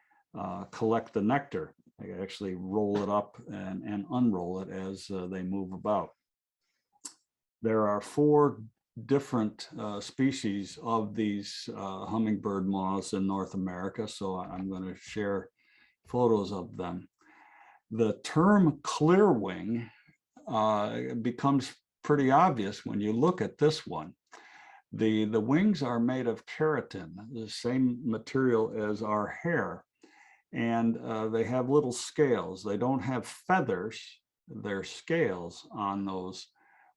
Speaker 2: collect the nectar. They actually roll it up and unroll it as they move about. There are 4 different species of these hummingbird moths in North America, so I'm going to share photos of them. The term clearwing becomes pretty obvious when you look at this one. The wings are made of keratin, the same material as our hair, and they have little scales. They don't have feathers, they're scales on those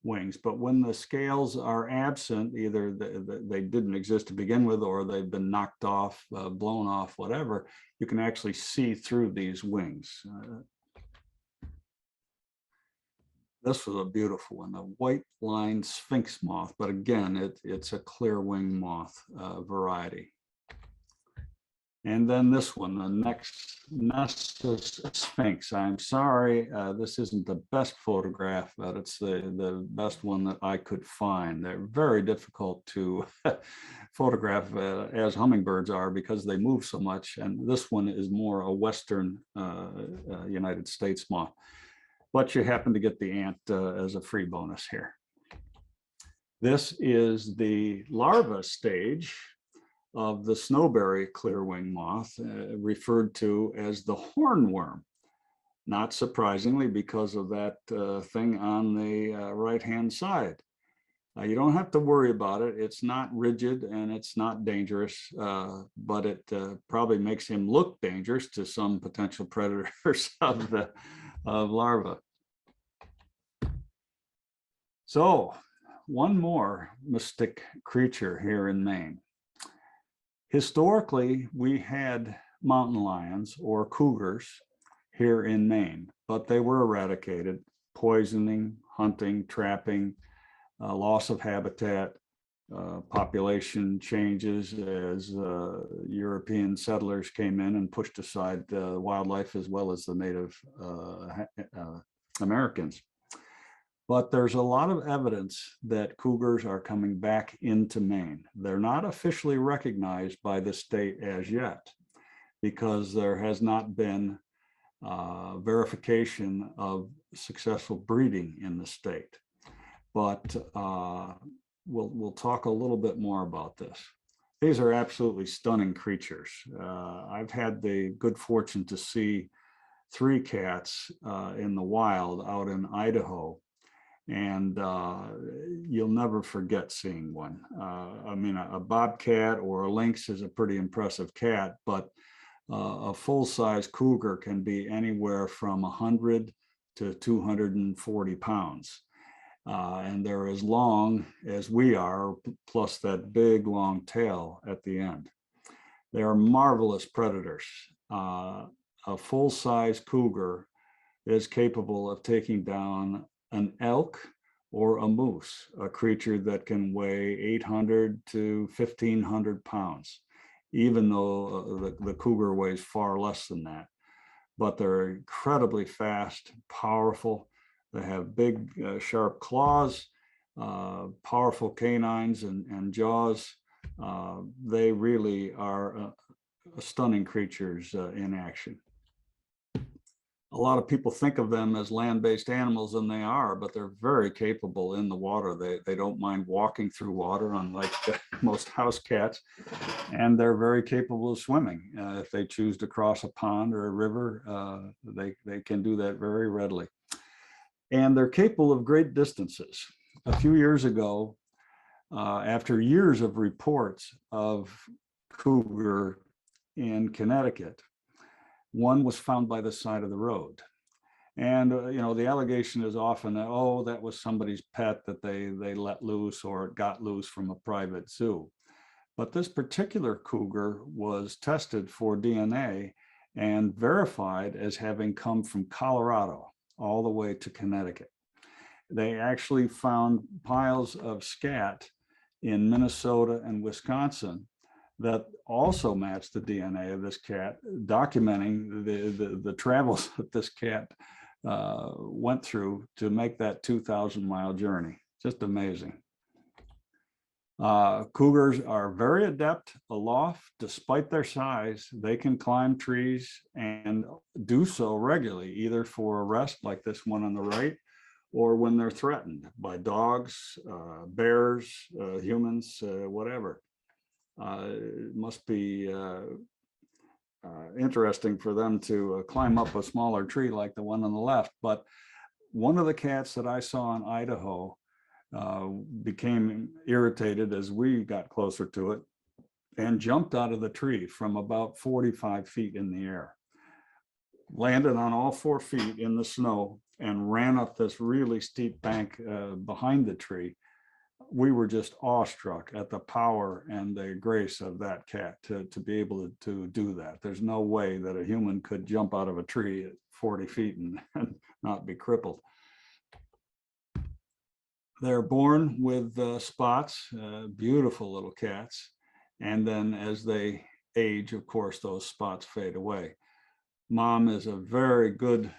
Speaker 2: wings, but when the scales are absent, either they didn't exist to begin with or they've been knocked off, blown off, whatever, you can actually see through these wings. This was a beautiful one, the white-lined Sphinx moth, but again, it's a clearwing moth variety. And then this one, the next Nessus Sphinx. I'm sorry, this isn't the best photograph, but it's the best one that I could find. They're very difficult to photograph as hummingbirds are because they move so much. And this one is more a Western United States moth. But you happen to get the ant as a free bonus here. This is the larva stage of the Snowberry clearwing moth, referred to as the hornworm. Not surprisingly, because of that thing on the right-hand side. You don't have to worry about it. It's not rigid and it's not dangerous, but it probably makes him look dangerous to some potential predators of larvae. So, one more mystic creature here in Maine. Historically, we had mountain lions or cougars here in Maine, but they were eradicated, poisoning, hunting, trapping, loss of habitat, population changes as European settlers came in and pushed aside wildlife as well as the Native Americans. But there's a lot of evidence that cougars are coming back into Maine. They're not officially recognized by the state as yet because there has not been verification of successful breeding in the state. But we'll talk a little bit more about this. These are absolutely stunning creatures. I've had the good fortune to see 3 cats in the wild out in Idaho, and you'll never forget seeing one. I mean, a bobcat or a lynx is a pretty impressive cat, but a full-size cougar can be anywhere from 100 to 240 pounds. And they're as long as we are, plus that big long tail at the end. They are marvelous predators. A full-size cougar is capable of taking down an elk or a moose, a creature that can weigh 800 to 1,500 pounds, even though the cougar weighs far less than that. But they're incredibly fast, powerful. They have big, sharp claws, powerful canines and jaws. They really are stunning creatures in action. A lot of people think of them as land-based animals, and they are, but they're very capable in the water. They don't mind walking through water, unlike most house cats, and they're very capable of swimming. If they choose to cross a pond or a river, they can do that very readily. And they're capable of great distances. A few years ago, after years of reports of cougar in Connecticut, one was found by the side of the road. And, you know, the allegation is often that, oh, that was somebody's pet that they let loose, or it got loose from a private zoo. But this particular cougar was tested for DNA and verified as having come from Colorado all the way to Connecticut. They actually found piles of scat in Minnesota and Wisconsin that also matched the DNA of this cat, documenting the travels that this cat went through to make that 2,000-mile journey. Just amazing. Cougars are very adept aloft. Despite their size, they can climb trees and do so regularly, either for a rest like this one on the right, or when they're threatened by dogs, bears, humans, whatever. It must be interesting for them to climb up a smaller tree like the one on the left. But one of the cats that I saw in Idaho became irritated as we got closer to it and jumped out of the tree from about 45 feet in the air, landed on all 4 feet in the snow, and ran up this really steep bank behind the tree. We were just awestruck at the power and the grace of that cat to be able to do that. There's no way that a human could jump out of a tree at 40 feet and not be crippled. They're born with spots, beautiful little cats. And then as they age, of course, those spots fade away. Mom is a very good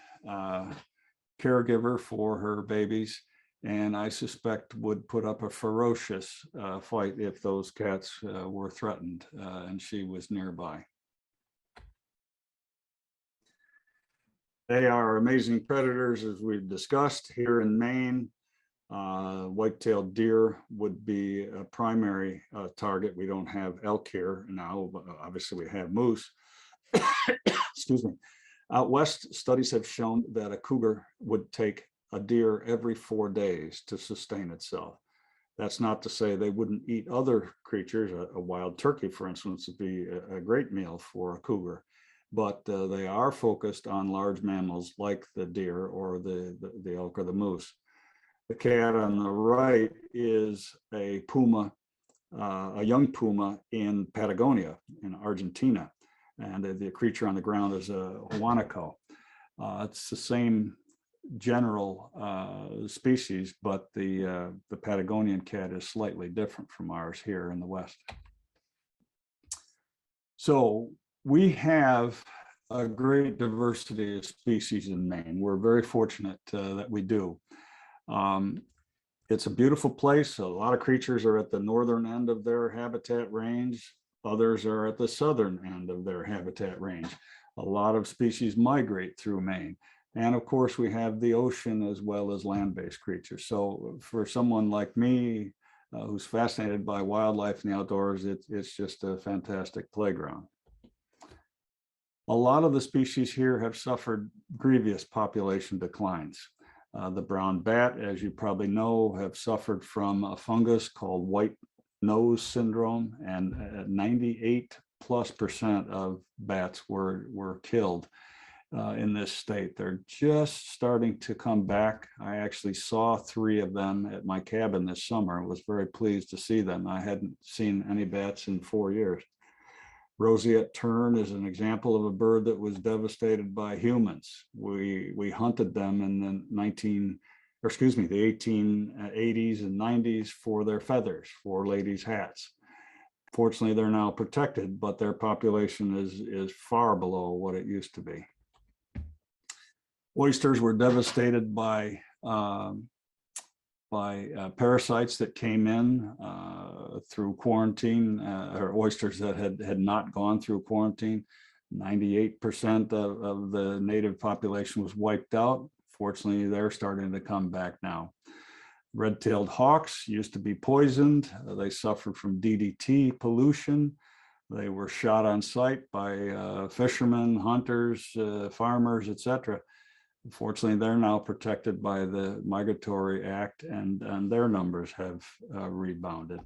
Speaker 2: caregiver for her babies, and I suspect would put up a ferocious fight if those cats were threatened and she was nearby. They are amazing predators, as we've discussed here in Maine. White-tailed deer would be a primary target. We don't have elk here now, but obviously we have moose. Excuse me. Out west, studies have shown that a cougar would take a deer every 4 days to sustain itself. That's not to say they wouldn't eat other creatures. A wild turkey, for instance, would be a great meal for a cougar, but they are focused on large mammals like the deer or the elk or the moose. The cat on the right is a puma, a young puma in Patagonia, in Argentina. And the creature on the ground is a guanaco. It's the same general species, but the Patagonian cat is slightly different from ours here in the West. So we have a great diversity of species in Maine. We're very fortunate that we do. It's a beautiful place. A lot of creatures are at the northern end of their habitat range. Others are at the southern end of their habitat range. A lot of species migrate through Maine. And of course, we have the ocean as well as land-based creatures. So for someone like me, who's fascinated by wildlife and the outdoors, it's just a fantastic playground. A lot of the species here have suffered grievous population declines. The brown bat, as you probably know, have suffered from a fungus called white nose syndrome, and 98+% of bats were killed in this state. They're just starting to come back. I actually saw 3 of them at my cabin this summer. I was very pleased to see them. I hadn't seen any bats in 4 years. Roseate tern is an example of a bird that was devastated by humans. We hunted them in the 1880s and 90s for their feathers, for ladies' hats. Fortunately, they're now protected, but their population is far below what it used to be. Oysters were devastated by parasites that came in through quarantine, or oysters that had not gone through quarantine. 98% of the native population was wiped out. Fortunately, they're starting to come back now. Red-tailed hawks used to be poisoned. They suffered from DDT pollution. They were shot on sight by fishermen, hunters, farmers, etc. Unfortunately, they're now protected by the Migratory Act, and their numbers have rebounded.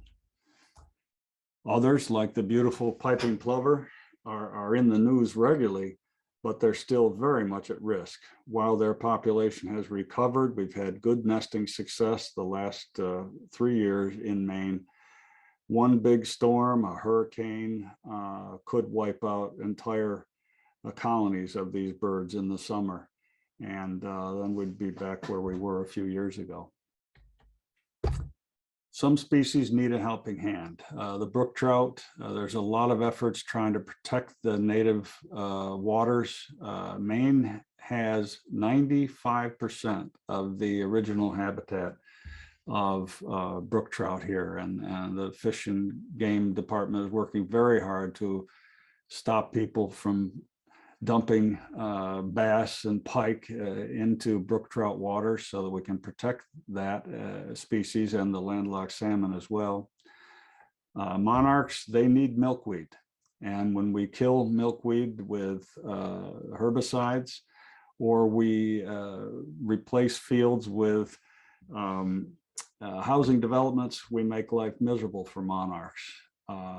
Speaker 2: Others, like the beautiful piping plover, are in the news regularly, but they're still very much at risk. While their population has recovered, we've had good nesting success the last 3 years in Maine. One big storm, a hurricane, could wipe out entire colonies of these birds in the summer. And then we'd be back where we were a few years ago. Some species need a helping hand. The brook trout, there's a lot of efforts trying to protect the native waters. Maine has 95% of the original habitat of brook trout here, and the Fish and Game Department is working very hard to stop people from dumping bass and pike into brook trout water so that we can protect that species and the landlocked salmon as well. Monarchs, they need milkweed. And when we kill milkweed with herbicides, or we replace fields with housing developments, we make life miserable for monarchs.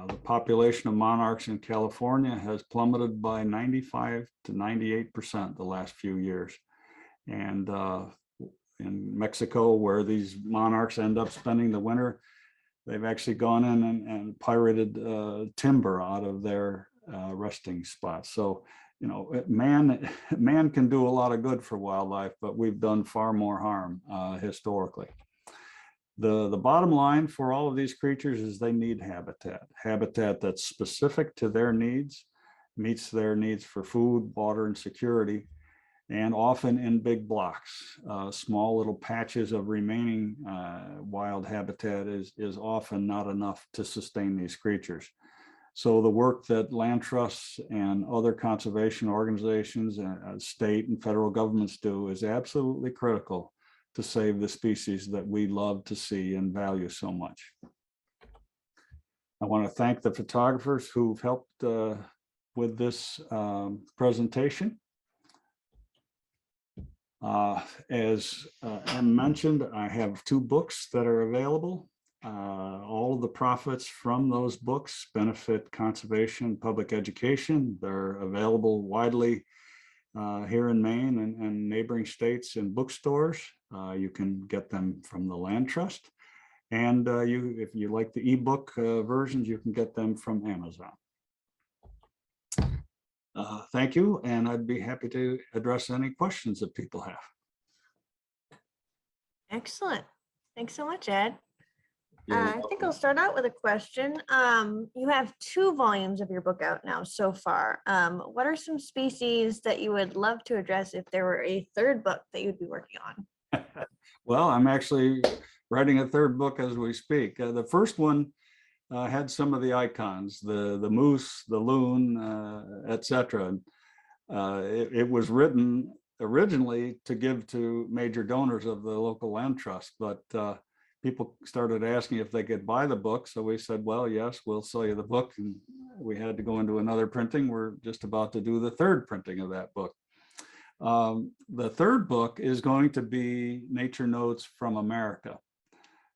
Speaker 2: The population of monarchs in California has plummeted by 95 to 98% the last few years. And in Mexico, where these monarchs end up spending the winter, they've actually gone in and pirated timber out of their resting spots. So, you know, man can do a lot of good for wildlife, but we've done far more harm historically. The bottom line for all of these creatures is they need habitat that's specific to their needs, meets their needs for food, water, and security, and often in big blocks. Small little patches of remaining wild habitat is often not enough to sustain these creatures. So the work that land trusts and other conservation organizations and state and federal governments do is absolutely critical to save the species that we love to see and value so much. I want to thank the photographers who've helped with this presentation. As Em mentioned, I have 2 books that are available. All of the profits from those books benefit conservation and public education. They're available widely here in Maine and neighboring states in bookstores. You can get them from the Land Trust. And if you like the ebook versions, you can get them from Amazon. Thank you, and I'd be happy to address any questions that people have.
Speaker 1: Excellent. Thanks so much, Ed.
Speaker 2: You're
Speaker 1: I think I'll start out with a question. You have 2 volumes of your book out now so far. What are some species that you would love to address if there were a 3rd book that you'd be working on?
Speaker 2: Well, I'm actually writing a 3rd book as we speak. The first one had some of the icons, the moose, the loon, etc. It was written originally to give to major donors of the local land trust, but people started asking if they could buy the book. So we said, well, yes, we'll sell you the book. And we had to go into another printing. We're just about to do the 3rd printing of that book. The 3rd book is going to be Nature Notes from America.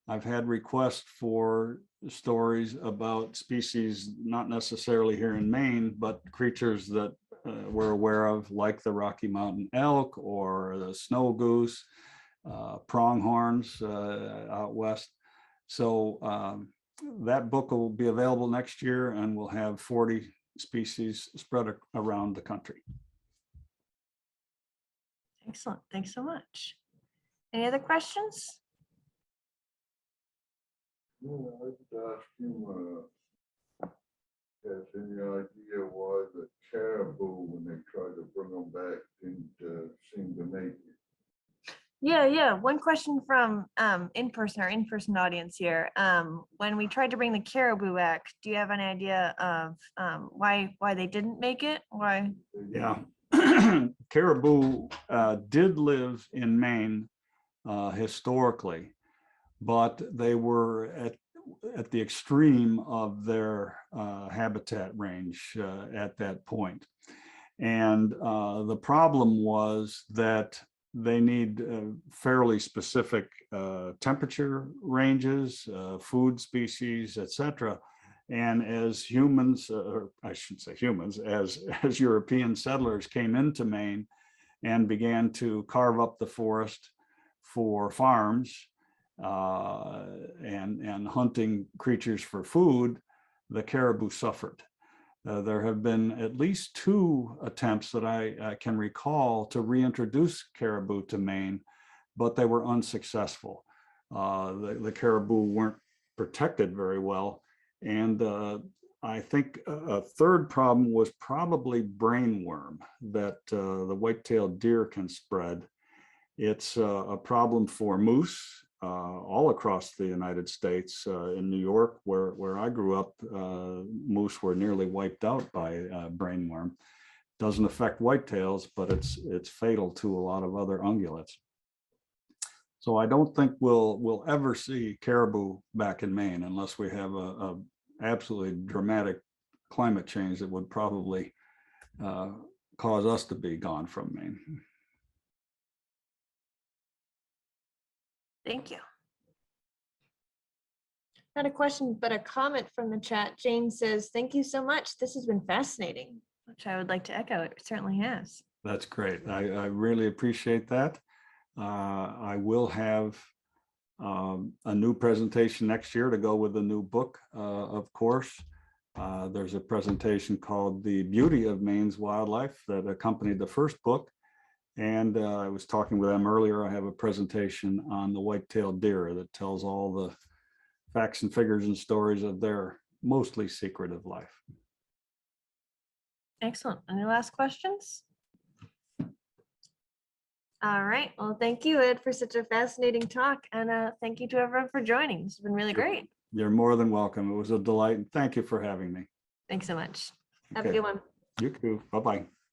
Speaker 2: I've had requests for stories about species, not necessarily here in Maine, but creatures that we're aware of, like the Rocky Mountain elk or the snow goose, pronghorns out west. So that book will be available next year, and we'll have 40 species spread around the country.
Speaker 1: Excellent. Thanks so much. Any other questions?
Speaker 3: No, I would ask you, has any idea why the caribou, when they try to bring them back, didn't seem to make it?
Speaker 1: Yeah. One question from our in-person audience here. When we tried to bring the caribou back, do you have any idea of why they didn't make it? Why?
Speaker 2: Yeah, caribou did live in Maine historically, but they were at the extreme of their habitat range at that point. And the problem was that they need fairly specific temperature ranges, food species, etc. And as humans, or I should say humans, as European settlers came into Maine and began to carve up the forest for farms and hunting creatures for food, the caribou suffered. There have been at least 2 attempts that I can recall to reintroduce caribou to Maine, but they were unsuccessful. The caribou weren't protected very well. And I think a 3rd problem was probably brainworm that the white-tailed deer can spread. It's a problem for moose all across the United States. In New York, where I grew up, moose were nearly wiped out by brainworm. Doesn't affect whitetails, but it's fatal to a lot of other ungulates. So I don't think we'll ever see caribou back in Maine unless we have a absolutely dramatic climate change that would probably cause us to be gone from Maine.
Speaker 1: Thank you. Not a question, but a comment from the chat. Jane says, thank you so much. This has been fascinating, which I would like to echo. It certainly has.
Speaker 2: That's great. I really appreciate that. I will have a new presentation next year to go with the new book, of course. There's a presentation called The Beauty of Maine's Wildlife that accompanied the first book. And I was talking with them earlier. I have a presentation on the white-tailed deer that tells all the facts and figures and stories of their mostly secretive life.
Speaker 1: Excellent. Any last questions? All right. Well, thank you, Ed, for such a fascinating talk. And thank you to everyone for joining. It's been really great.
Speaker 2: You're more than welcome. It was a delight. And thank you for having me.
Speaker 1: Thanks so much. Have a
Speaker 2: Okay.
Speaker 1: good one.
Speaker 2: You too. Bye-bye.